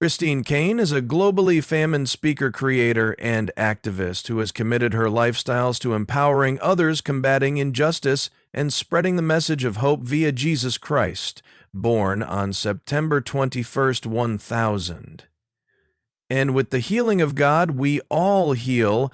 Caine is a globally famed speaker, creator, and activist who has committed her lifestyles to empowering others, combating injustice, and spreading the message of hope via Jesus Christ, born on September 21st, 1000. And with the healing of God, we all heal.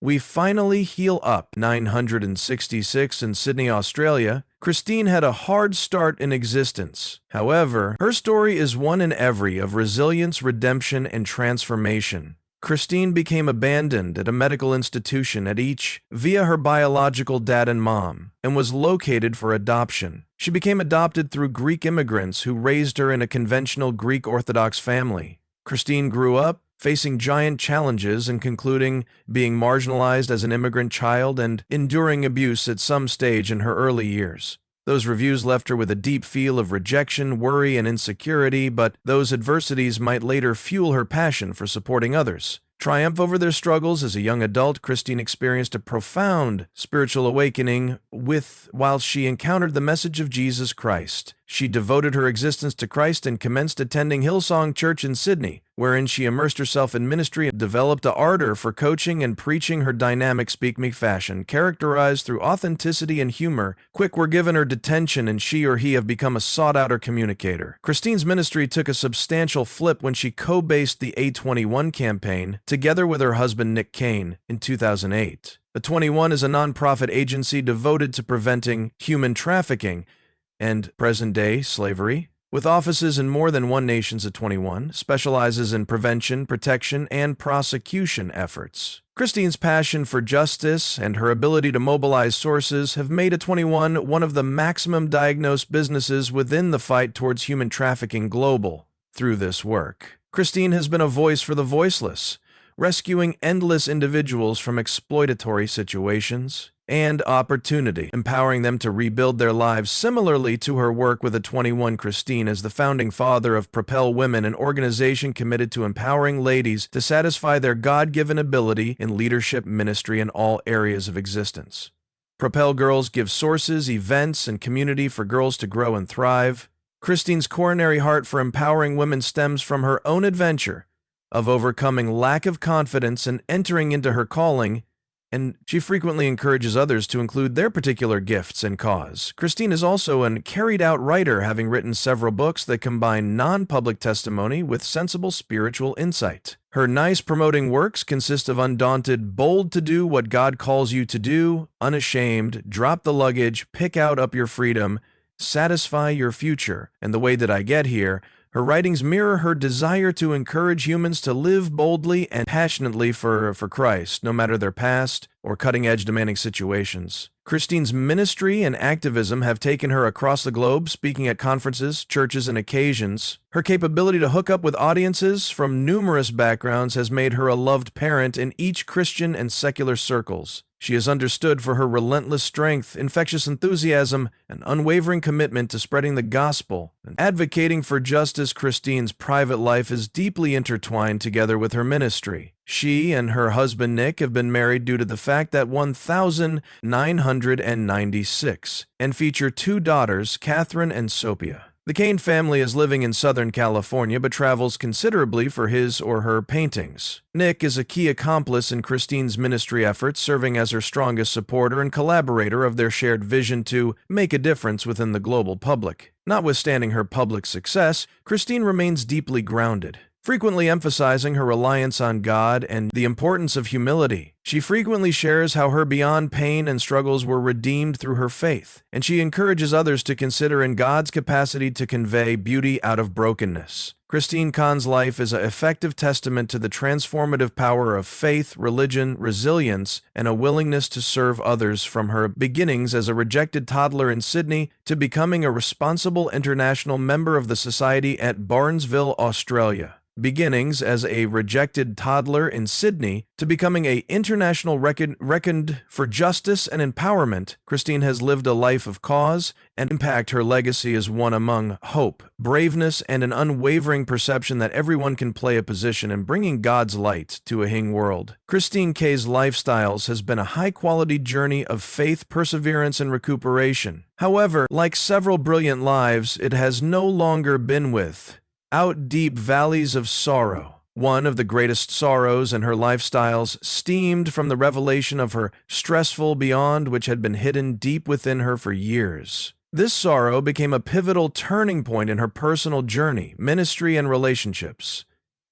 We finally heal up. 966 in Sydney, Australia. Caine had a hard start in existence. However, her story is one in every of resilience, redemption, and transformation. Caine became abandoned at a medical institution at each via her biological dad and mom, and was located for adoption. She became adopted through Greek immigrants who raised her in a conventional Greek Orthodox family. Caine grew up facing giant challenges and concluding being marginalized as an immigrant child and enduring abuse at some stage in her early years. Those reviews left her with a deep feel of rejection, worry, and insecurity, but those adversities might later fuel her passion for supporting others. Triumph over their struggles as a young adult, Caine experienced a profound spiritual awakening while she encountered the message of Jesus Christ. She devoted her existence to Christ and commenced attending Hillsong Church in Sydney, wherein she immersed herself in ministry and developed an ardor for coaching and preaching. Her dynamic speak-me fashion, characterized through authenticity and humor, quick were given her detention, and she or he have become a sought-after communicator. Caine's ministry took a substantial flip when she co-based the A21 campaign together with her husband Nick Caine in 2008. The 21 is a nonprofit agency devoted to preventing human trafficking and present-day slavery. With offices in more than one nation, the 21 specializes in prevention, protection, and prosecution efforts. Caine's passion for justice and her ability to mobilize sources have made A21 one of the maximum diagnosed businesses within the fight towards human trafficking global. Through this work, Caine has been a voice for the voiceless, rescuing endless individuals from exploitatory situations and opportunity, empowering them to rebuild their lives. Similarly to her work with A21, Caine is the founding father of Propel Women, an organization committed to empowering ladies to satisfy their God-given ability in leadership, ministry, and all areas of existence. Propel Girls gives sources, events, and community for girls to grow and thrive. Caine's coronary heart for empowering women stems from her own adventure of overcoming lack of confidence and entering into her calling, and she frequently encourages others to include their particular gifts and cause. Caine is also a carried-out writer, having written several books that combine non-public testimony with sensible spiritual insight. Her nice promoting works consist of Undaunted, Bold to Do What God Calls You to Do, Unashamed, Drop the Luggage, Pick Up Your Freedom, Satisfy Your Future, and The Way That I Get Here. Her writings mirror her desire to encourage humans to live boldly and passionately for Christ, no matter their past or cutting-edge demanding situations. Caine's ministry and activism have taken her across the globe, speaking at conferences, churches, and occasions. Her capability to hook up with audiences from numerous backgrounds has made her a loved parent in each Christian and secular circles. She is understood for her relentless strength, infectious enthusiasm, and unwavering commitment to spreading the gospel and advocating for justice. Caine's private life is deeply intertwined together with her ministry. She and her husband Nick have been married due to the fact that 1996 and feature two daughters, Catherine and Sophia. The Caine family is living in Southern California but travels considerably for his or her paintings. Nick is a key accomplice in Caine's ministry efforts, serving as her strongest supporter and collaborator of their shared vision to make a difference within the global public. Notwithstanding her public success, Caine remains deeply grounded, frequently emphasizing her reliance on God and the importance of humility. She frequently shares how her beyond pain and struggles were redeemed through her faith, and she encourages others to consider in God's capacity to convey beauty out of brokenness. Caine's life is an effective testament to the transformative power of faith, religion, resilience, and a willingness to serve others. From her beginnings as a rejected toddler in Sydney to becoming a responsible international member of the society at Barnesville, Australia. Beginnings as a rejected toddler in Sydney to becoming an international reckoned for justice and empowerment, Caine has lived a life of cause and impact. Her legacy is one among hope, braveness, and an unwavering perception that everyone can play a position in bringing God's light to a hing world. Caine K's lifestyles has been a high-quality journey of faith, perseverance, and recuperation. However, like several brilliant lives, it has no longer been with out deep valleys of sorrow. One of the greatest sorrows in her lifestyles stemmed from the revelation of her stressful beyond which had been hidden deep within her for years. This sorrow became a pivotal turning point in her personal journey, ministry, and relationships.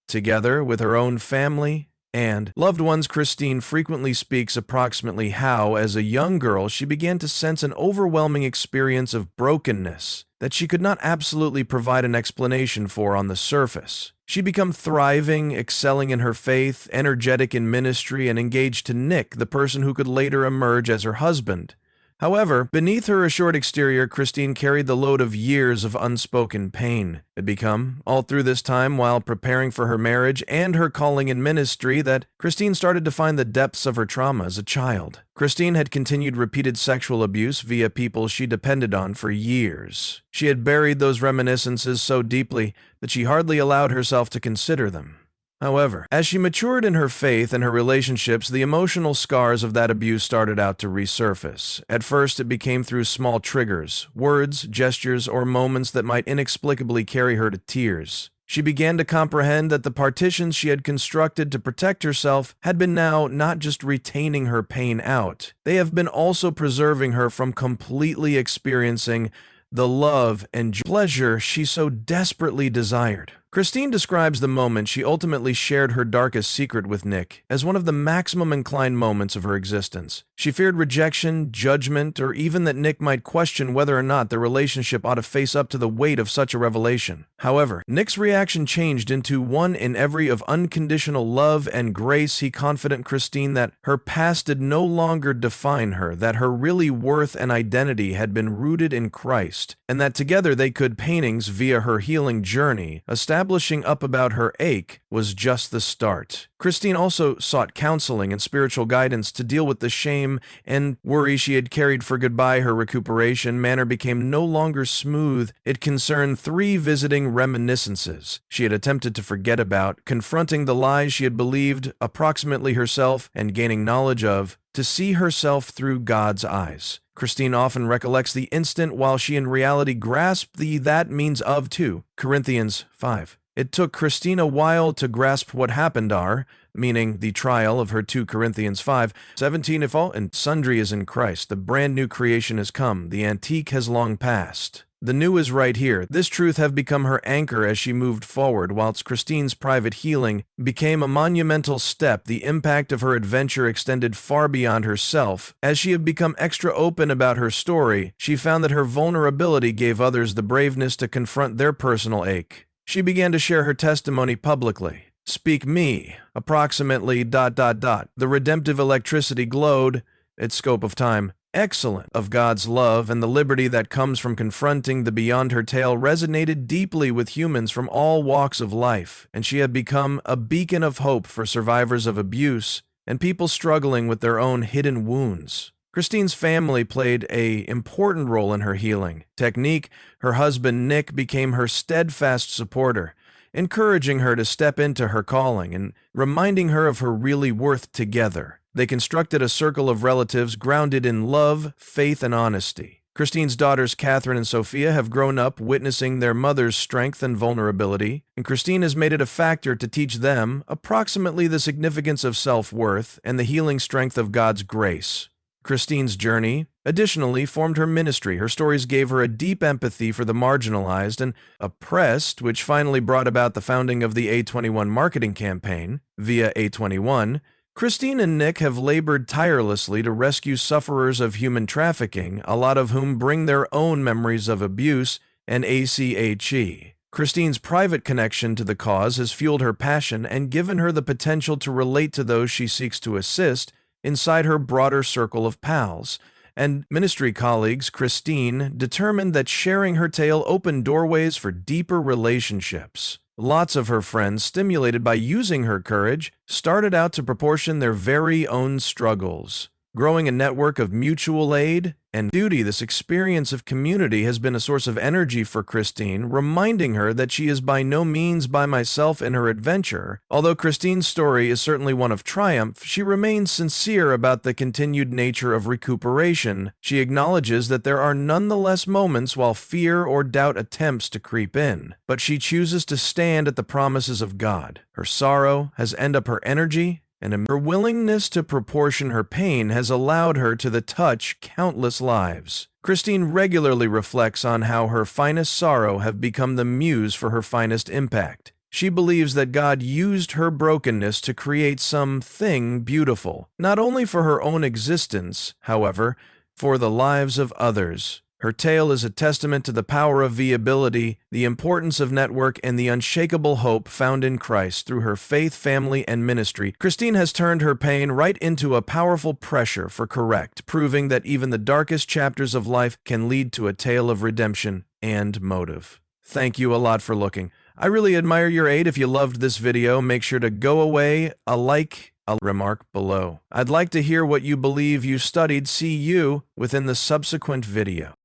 Together with her own family and loved ones, Caine frequently speaks approximately how, as a young girl, she began to sense an overwhelming experience of brokenness that she could not absolutely provide an explanation for on the surface. She became thriving, excelling in her faith, energetic in ministry, and engaged to Nick, the person who could later emerge as her husband. However, beneath her assured exterior, Caine carried the load of years of unspoken pain. It had become, all through this time while preparing for her marriage and her calling in ministry, that Caine started to find the depths of her trauma as a child. Caine had continued repeated sexual abuse via people she depended on for years. She had buried those reminiscences so deeply that she hardly allowed herself to consider them. However, as she matured in her faith and her relationships, the emotional scars of that abuse started out to resurface. At first, it became through small triggers, words, gestures, or moments that might inexplicably carry her to tears. She began to comprehend that the partitions she had constructed to protect herself had been now not just retaining her pain out, they have been also preserving her from completely experiencing the love and pleasure she so desperately desired. Caine describes the moment she ultimately shared her darkest secret with Nick as one of the maximum inclined moments of her existence. She feared rejection, judgment, or even that Nick might question whether or not their relationship ought to face up to the weight of such a revelation. However, Nick's reaction changed into one in every of unconditional love and grace. He confident Caine that her past did no longer define her, that her really worth and identity had been rooted in Christ, and that together they could paintings via her healing journey establishing up about her ache was just the start. Caine also sought counseling and spiritual guidance to deal with the shame and worry she had carried for goodbye. Her recuperation manner became no longer smooth. It concerned 3 visiting reminiscences she had attempted to forget about, confronting the lies she had believed approximately herself and gaining knowledge of, to see herself through God's eyes. Caine often recollects the instant while she in reality grasped the that means of 2 Corinthians 5. It took Caine a while to grasp what happened are, meaning the trial of her 2 Corinthians 5:17 if all and sundry is in Christ, the brand new creation has come, the antique has long passed. The new is right here. This truth have become her anchor as she moved forward, whilst Caine's private healing became a monumental step. The impact of her adventure extended far beyond herself. As she had become extra open about her story, she found that her vulnerability gave others the braveness to confront their personal ache. She began to share her testimony publicly. Speak me, approximately ... The redemptive electricity glowed, its scope of time, excellent, of God's love, and the liberty that comes from confronting the beyond. Her tale resonated deeply with humans from all walks of life, and she had become a beacon of hope for survivors of abuse and people struggling with their own hidden wounds. Caine's family played an important role in her healing. Technique, her husband Nick became her steadfast supporter, encouraging her to step into her calling and reminding her of her really worth together. They constructed a circle of relatives grounded in love, faith, and honesty. Caine's daughters Catherine and Sophia have grown up witnessing their mother's strength and vulnerability, and Caine has made it a factor to teach them approximately the significance of self-worth and the healing strength of God's grace. Caine's journey, additionally, formed her ministry. Her stories gave her a deep empathy for the marginalized and oppressed, which finally brought about the founding of the A21 marketing campaign. Via A21, Caine and Nick have labored tirelessly to rescue sufferers of human trafficking, a lot of whom bring their own memories of abuse and ACHE. Caine's private connection to the cause has fueled her passion and given her the potential to relate to those she seeks to assist inside her broader circle of pals and ministry colleagues. Caine determined that sharing her tale opened doorways for deeper relationships. Lots of her friends, stimulated by using her courage, started out to proportion their very own struggles. Growing a network of mutual aid and duty, this experience of community has been a source of energy for Christine, reminding her that she is by no means by herself in her adventure. Although Christine's story is certainly one of triumph, she remains sincere about the continued nature of recuperation. She acknowledges that there are nonetheless moments while fear or doubt attempts to creep in, but she chooses to stand at the promises of God. Her sorrow has ended up her energy, and her willingness to proportion her pain has allowed her to touch countless lives. Christine regularly reflects on how her finest sorrow have become the muse for her finest impact. She believes that God used her brokenness to create something beautiful, not only for her own existence, however, for the lives of others. Her tale is a testament to the power of viability, the importance of network, and the unshakable hope found in Christ through her faith, family, and ministry. Christine has turned her pain right into a powerful pressure for correct, proving that even the darkest chapters of life can lead to a tale of redemption and motive. Thank you a lot for looking. I really admire your aid. If you loved this video, make sure to go away, a remark below. I'd like to hear what you believe you studied. See you within the subsequent video.